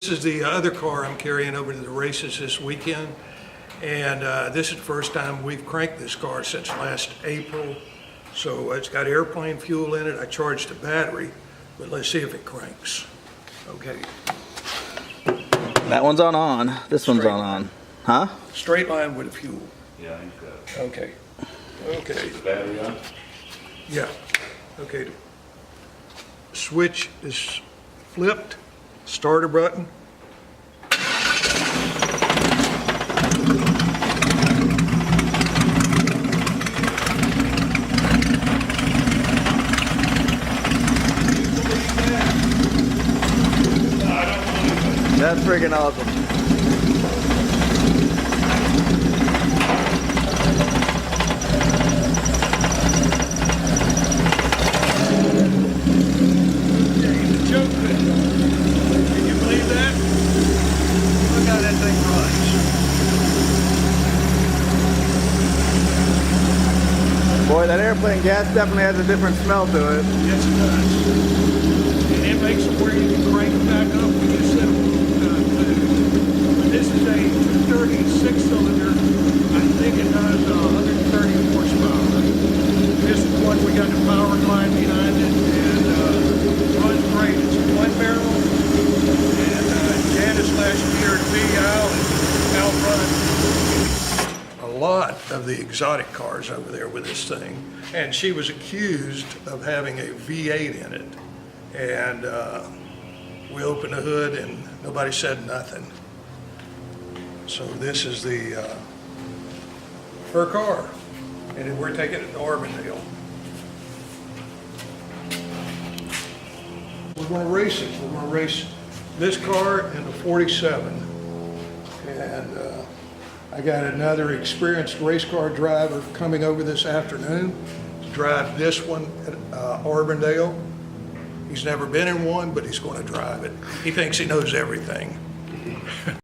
This is the other car I'm carrying over to the races this weekend, and this is the first time we've cranked this car since last April. So it's got airplane fuel in it. I charged the battery, but let's see if it cranks. Okay. That one's on. This one's on. Huh? Straight line with the fuel. Yeah, I think so. Okay. Okay. Is the battery on? Yeah. Okay. Switch is flipped. Starter button. That's freaking awesome. Can you believe that? Look how that thing runs. Boy, that airplane gas definitely has a different smell to it. Yes, it does. And it makes it where you can crank it back up when you set it. This is a 230 6-cylinder. I think it does 130 horsepower. This is one we got the power line behind it, and runs great. It's a one barrel, and Janice last year at outrun a lot of the exotic cars over there with this thing, and she was accused of having a V8 in it, and we opened the hood and nobody said nothing. So this is her car, and then we're taking it to Auburndale. We're going to race it. We're going to race this car and the 47. And I got another experienced race car driver coming over this afternoon to drive this one at Auburndale. He's never been in one, but he's going to drive it. He thinks he knows everything.